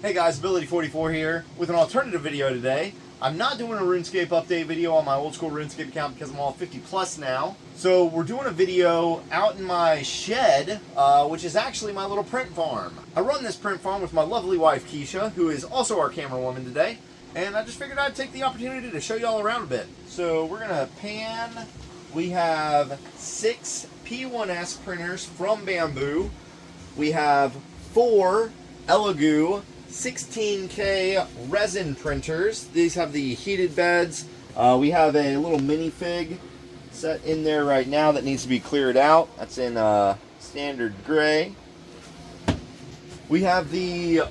Hey guys, Ability44 here with an alternative video today. I'm not doing a RuneScape update video on my old school RuneScape account because I'm all 50 plus now. So we're doing a video out in my shed, which is actually my little print farm. I run this print farm with my lovely wife Keisha, who is also our camera woman today. And I just figured I'd take the opportunity to show you all around a bit. So we're gonna pan. We have 6 P1S printers from Bamboo. We have 4 Elegoo 16K resin printers. These have the heated beds. We have a little minifig set in there right now that needs to be cleared out. That's in standard gray. We have the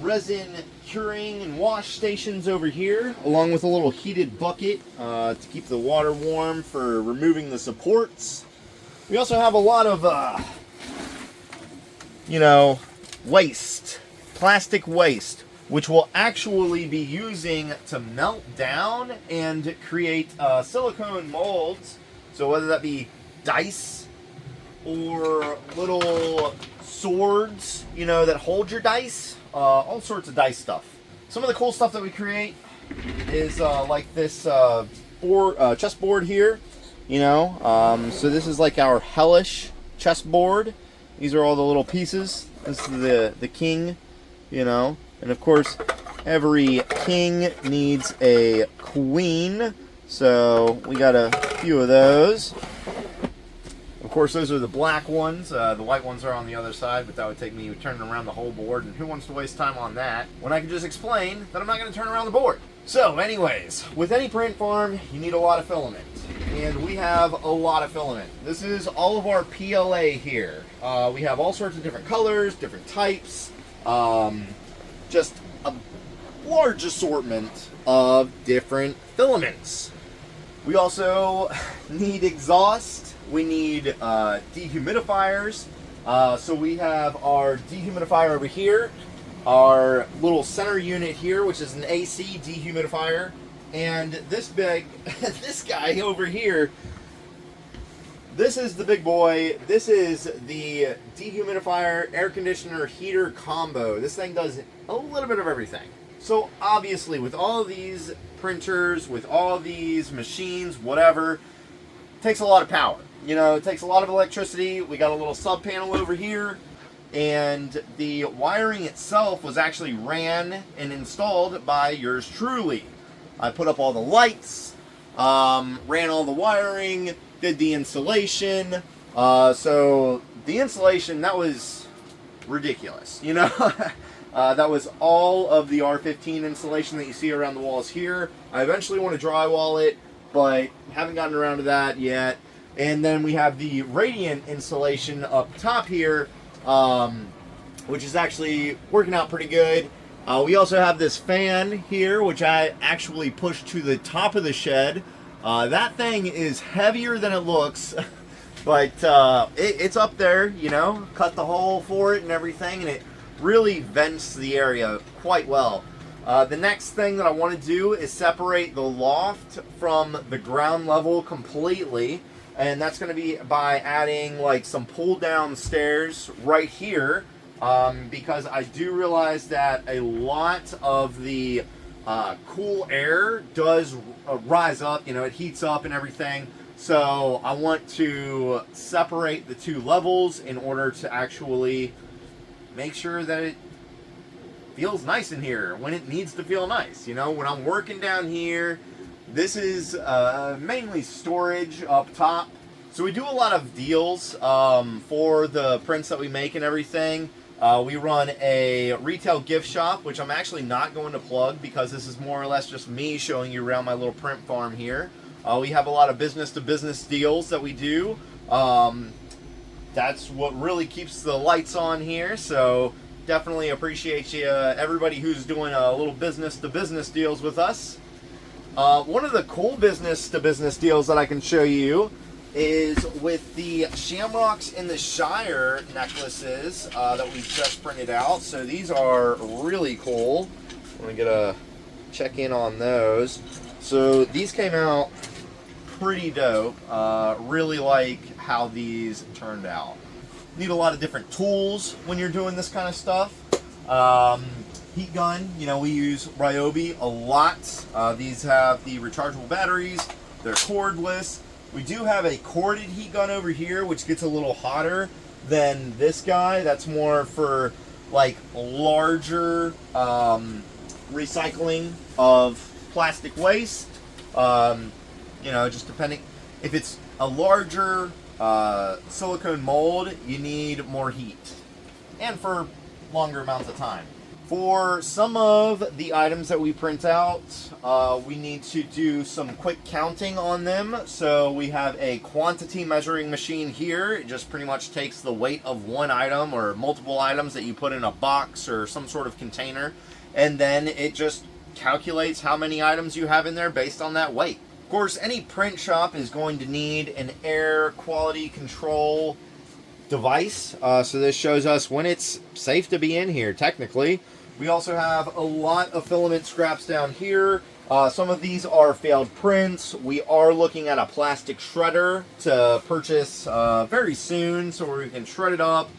resin curing and wash stations over here, along with a little heated bucket to keep the water warm for removing the supports. We also have a lot of, waste. Plastic waste, which we'll actually be using to melt down and create silicone molds. So whether that be dice or little swords, that hold your dice, all sorts of dice stuff. Some of the cool stuff that we create is like this chessboard here, so this is like our hellish chessboard. These are all the little pieces. This is the king. And of course every king needs a queen, so we got a few of those. Of course those are the black ones, the white ones are on the other side, but that would take me turning around the whole board, and who wants to waste time on that when I can just explain that I'm not going to turn around the board. So anyways, with any print farm you need a lot of filament, and we have a lot of filament. This is all of our PLA here. We have all sorts of different colors, different types. Just a large assortment of different filaments. We also need exhaust. We need dehumidifiers. So we have our dehumidifier over here, our little center unit here, which is an AC dehumidifier, and this guy over here. This is the big boy. This is the dehumidifier, air conditioner, heater combo. This thing does a little bit of everything. So obviously with all of these printers, with all of these machines, whatever, it takes a lot of power. It takes a lot of electricity. We got a little sub panel over here, and the wiring itself was actually ran and installed by yours truly. I put up all the lights, ran all the wiring, did the installation. So the installation, that was ridiculous. That was all of the R15 installation that you see around the walls here. I eventually want to drywall it, but haven't gotten around to that yet. And then we have the radiant installation up top here, which is actually working out pretty good. We also have this fan here, which I actually pushed to the top of the shed. That thing is heavier than it looks, but it's up there, cut the hole for it and everything, and it really vents the area quite well. The next thing that I want to do is separate the loft from the ground level completely, and that's going to be by adding like some pull down stairs right here, because I do realize that a lot of the cool air does rise up, it heats up and everything. So I want to separate the two levels in order to actually make sure that it feels nice in here when it needs to feel nice. When I'm working down here, this is mainly storage up top. So we do a lot of deals for the prints that we make and everything. We run a retail gift shop, which I'm actually not going to plug because this is more or less just me showing you around my little print farm here. We have a lot of business-to-business deals that we do. That's what really keeps the lights on here, so definitely appreciate you, everybody who's doing a little business-to-business deals with us. One of the cool business-to-business deals that I can show you is with the Shamrocks in the Shire necklaces that we just printed out. So these are really cool. I'm gonna get a check in on those. So these came out pretty dope. Really like how these turned out. Need a lot of different tools when you're doing this kind of stuff. heat gun. You know, we use Ryobi a lot. These have the rechargeable batteries. They're cordless. We do have a corded heat gun over here, which gets a little hotter than this guy. That's more for like larger recycling of plastic waste. You know, just depending. If it's a larger silicone mold, you need more heat and for longer amounts of time. For some of the items that we print out, we need to do some quick counting on them. So we have a quantity measuring machine here. It just pretty much takes the weight of one item or multiple items that you put in a box or some sort of container, and then it just calculates how many items you have in there based on that weight. Of course, any print shop is going to need an air quality control device. So this shows us when it's safe to be in here, technically. We also have a lot of filament scraps down here. Some of these are failed prints. We are looking at a plastic shredder to purchase very soon, so we can shred it up,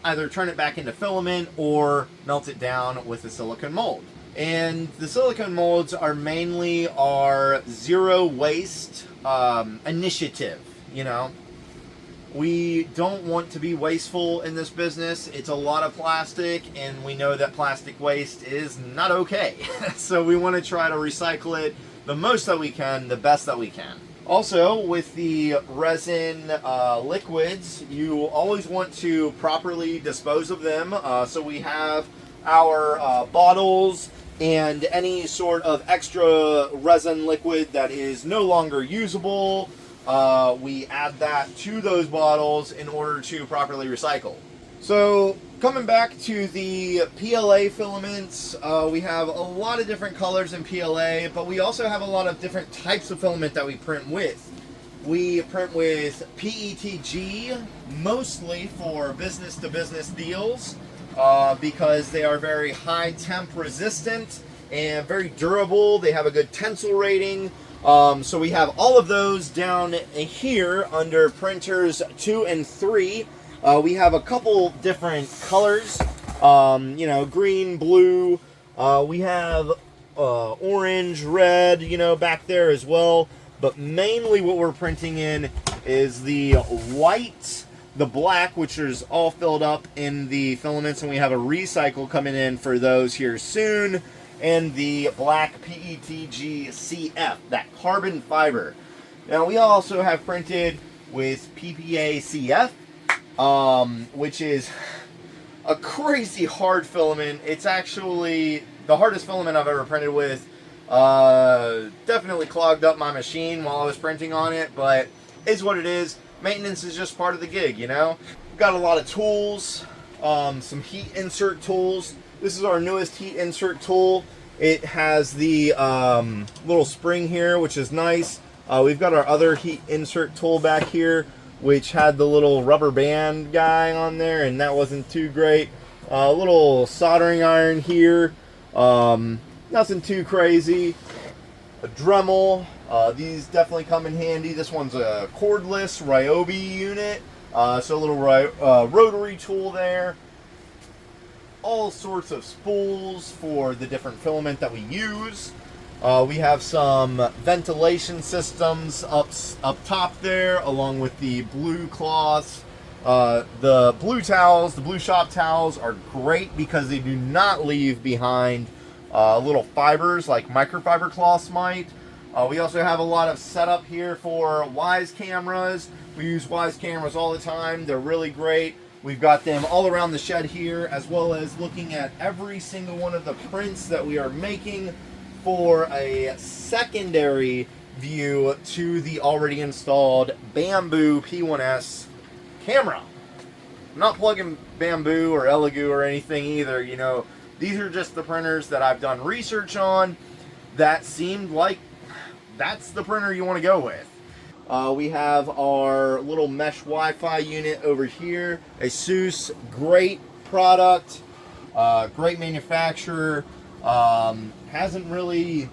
either turn it back into filament or melt it down with a silicone mold. And the silicone molds are mainly our zero waste initiative, you know. We don't want to be wasteful in this business. It's a lot of plastic, and we know that plastic waste is not okay. So we want to try to recycle it the most that we can, the best that we can. Also, with the resin liquids, you always want to properly dispose of them. So we have our bottles and any sort of extra resin liquid that is no longer usable. We add that to those bottles in order to properly recycle. So coming back to the PLA filaments, we have a lot of different colors in PLA, but we also have a lot of different types of filament that we print with. We print with PETG, mostly for business-to-business deals, because they are very high temp resistant and very durable. They have a good tensile rating. So we have all of those down here under printers 2 and 3. We have a couple different colors, you know, green, blue. We have orange, red, you know, back there as well. But mainly what we're printing in is the white, the black, which is all filled up in the filaments, and we have a recycle coming in for those here soon. And the black PETG CF, that carbon fiber. Now we also have printed with PPA CF, which is a crazy hard filament. It's actually the hardest filament I've ever printed with. Definitely clogged up my machine while I was printing on it, but it's what it is. Maintenance is just part of the gig, you know? Got a lot of tools, some heat insert tools. This is our newest heat insert tool. It has the little spring here, which is nice. We've got our other heat insert tool back here, which had the little rubber band guy on there, and that wasn't too great. A little soldering iron here. Nothing too crazy. A Dremel. These definitely come in handy. This one's a cordless Ryobi unit. So a little rotary tool there. All sorts of spools for the different filament that we use. We have some ventilation systems up top there, along with the blue cloths. The blue towels, the blue shop towels are great because they do not leave behind little fibers like microfiber cloths might. We also have a lot of setup here for Wyze cameras. We use Wyze cameras all the time. They're really great. We've got them all around the shed here, as well as looking at every single one of the prints that we are making for a secondary view to the already installed Bambu P1S camera. I'm not plugging Bambu or Elegoo or anything either, you know. These are just the printers that I've done research on that seemed like that's the printer you want to go with. We have our little mesh Wi-Fi unit over here. ASUS, great product, great manufacturer, hasn't really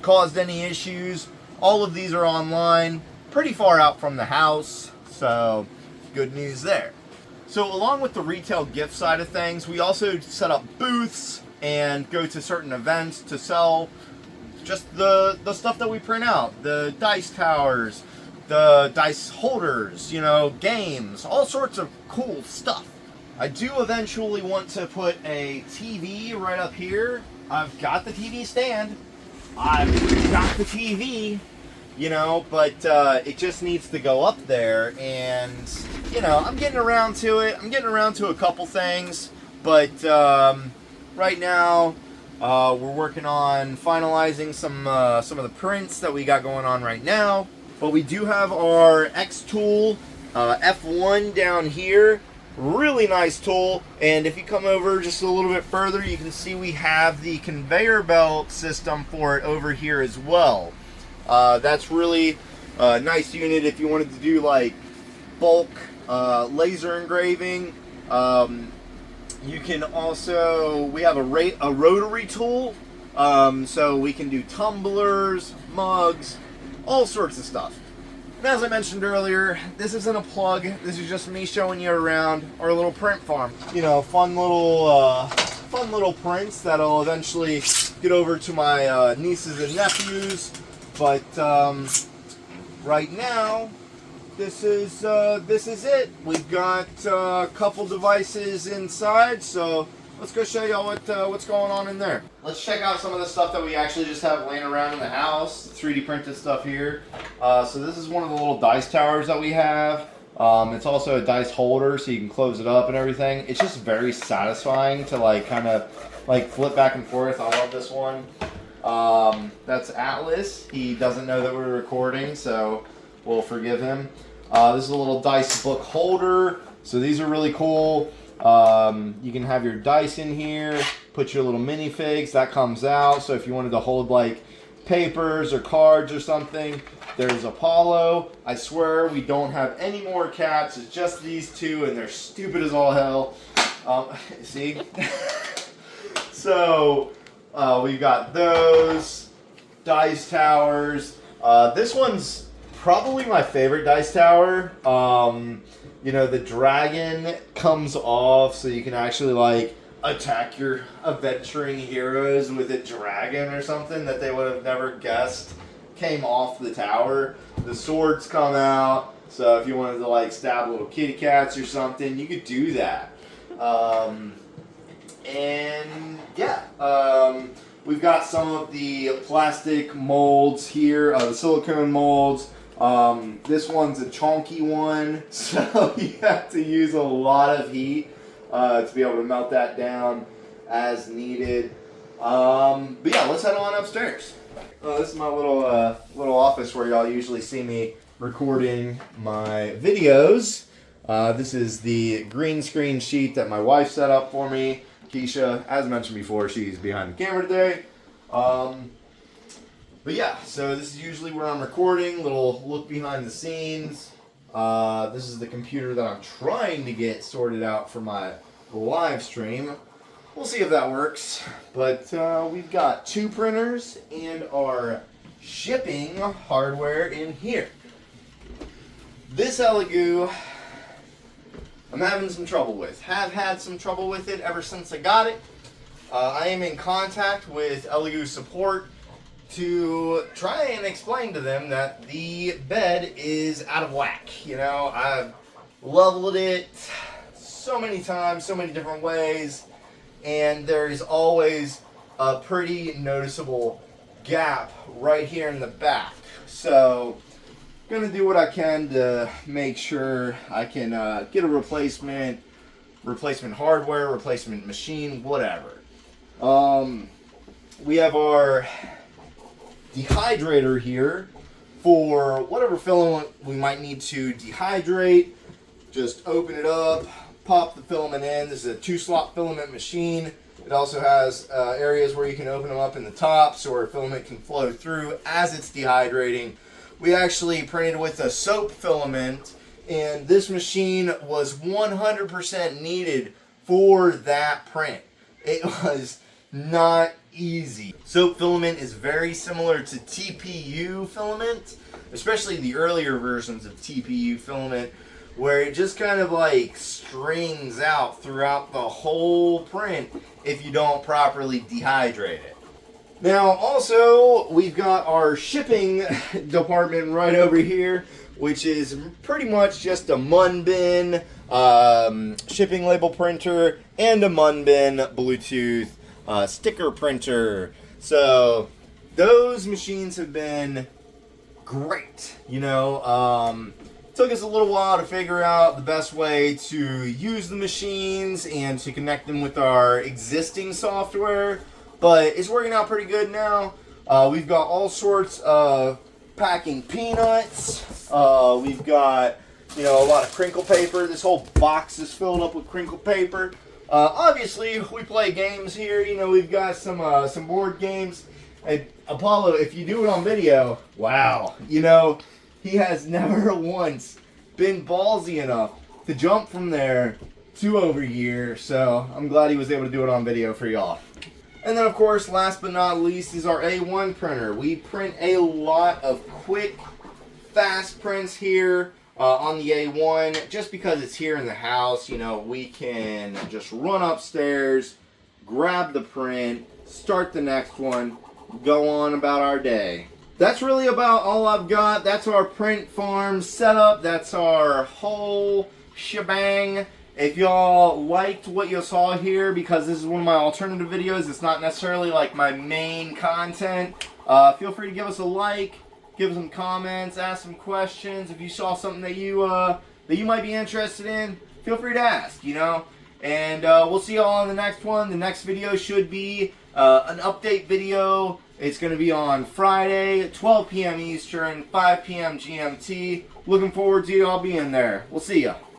caused any issues. All of these are online, pretty far out from the house, so good news there. So along with the retail gift side of things, we also set up booths and go to certain events to sell just the stuff that we print out, the dice towers, the dice holders, you know, games, all sorts of cool stuff. I do eventually want to put a TV right up here. I've got the TV stand, I've got the TV, you know, but it just needs to go up there, and, you know, I'm getting around to it. I'm getting around to a couple things, but right now we're working on finalizing some of the prints that we got going on right now. But we do have our Xtool F1 down here. Really nice tool, and if you come over just a little bit further, you can see we have the conveyor belt system for it over here as well. That's really a nice unit if you wanted to do like bulk laser engraving. You can also, we have a rotary tool, so we can do tumblers, mugs, all sorts of stuff. And as I mentioned earlier, this isn't a plug. This is just me showing you around our little print farm. You know, fun little prints that'll eventually get over to my nieces and nephews. But right now, this is it. We've got a couple devices inside, so let's go show y'all what's going on in there. Let's check out some of the stuff that we actually just have laying around in the house. 3D printed stuff here. So this is one of the little dice towers that we have. It's also a dice holder, so you can close it up and everything. It's just very satisfying to like kind of like flip back and forth. I love this one. That's Atlas. He doesn't know that we're recording, so we'll forgive him. This is a little dice book holder. So these are really cool. You can have your dice in here, put your little minifigs, that comes out. So if you wanted to hold like papers or cards or something, there's Apollo. I swear we don't have any more cats, it's just these two, and they're stupid as all hell. See? So we've got those dice towers. This one's probably my favorite dice tower. You know, the dragon comes off, so you can actually like attack your adventuring heroes with a dragon or something that they would have never guessed came off the tower. The swords come out, so if you wanted to like stab little kitty cats or something, you could do that. And yeah, we've got some of the plastic molds here, the silicone molds. This one's a chunky one, so you have to use a lot of heat to be able to melt that down as needed. But yeah, let's head on upstairs. This is my little office where y'all usually see me recording my videos. This is the green screen sheet that my wife set up for me. Keisha, as mentioned before, she's behind the camera today. But yeah, so this is usually where I'm recording, little look behind the scenes. This is the computer that I'm trying to get sorted out for my live stream. We'll see if that works. But we've got 2 printers and our shipping hardware in here. This Elegoo, I'm having some trouble with. Have had some trouble with it ever since I got it. I am in contact with Elegoo support to try and explain to them that the bed is out of whack. You know, I've leveled it so many times, so many different ways, and there's always a pretty noticeable gap right here in the back. So I'm gonna do what I can to make sure I can get a replacement hardware, replacement machine, whatever. We have our dehydrator here for whatever filament we might need to dehydrate. Just open it up, pop the filament in. This is a 2-slot filament machine. It also has areas where you can open them up in the top so our filament can flow through as it's dehydrating. We actually printed with a soap filament, and this machine was 100% needed for that print. It was not easy. Soap filament is very similar to TPU filament, especially the earlier versions of TPU filament, where it just kind of like strings out throughout the whole print if you don't properly dehydrate it. Now also, we've got our shipping department right over here, which is pretty much just a Munbin shipping label printer and a Munbin Bluetooth sticker printer. So those machines have been great. You know, took us a little while to figure out the best way to use the machines and to connect them with our existing software, but it's working out pretty good now. We've got all sorts of packing peanuts. We've got, you know, a lot of crinkle paper. This whole box is filled up with crinkle paper. Obviously, we play games here. You know, we've got some board games. And Apollo, if you do it on video, wow. You know, he has never once been ballsy enough to jump from there to over here. So I'm glad he was able to do it on video for y'all. And then, of course, last but not least is our A1 printer. We print a lot of quick, fast prints here on the A1. Just because it's here in the house, you know, we can just run upstairs, grab the print, start the next one, go on about our day. That's really about all I've got. That's our print farm setup. That's our whole shebang. If y'all liked what you saw here, because this is one of my alternative videos, it's not necessarily like my main content, feel free to give us a like, give us some comments, ask some questions. If you saw something that you might be interested in, feel free to ask, you know. And we'll see y'all on the next one. The next video should be an update video. It's going to be on Friday, 12 p.m. Eastern, 5 p.m. GMT. Looking forward to y'all being there. We'll see ya.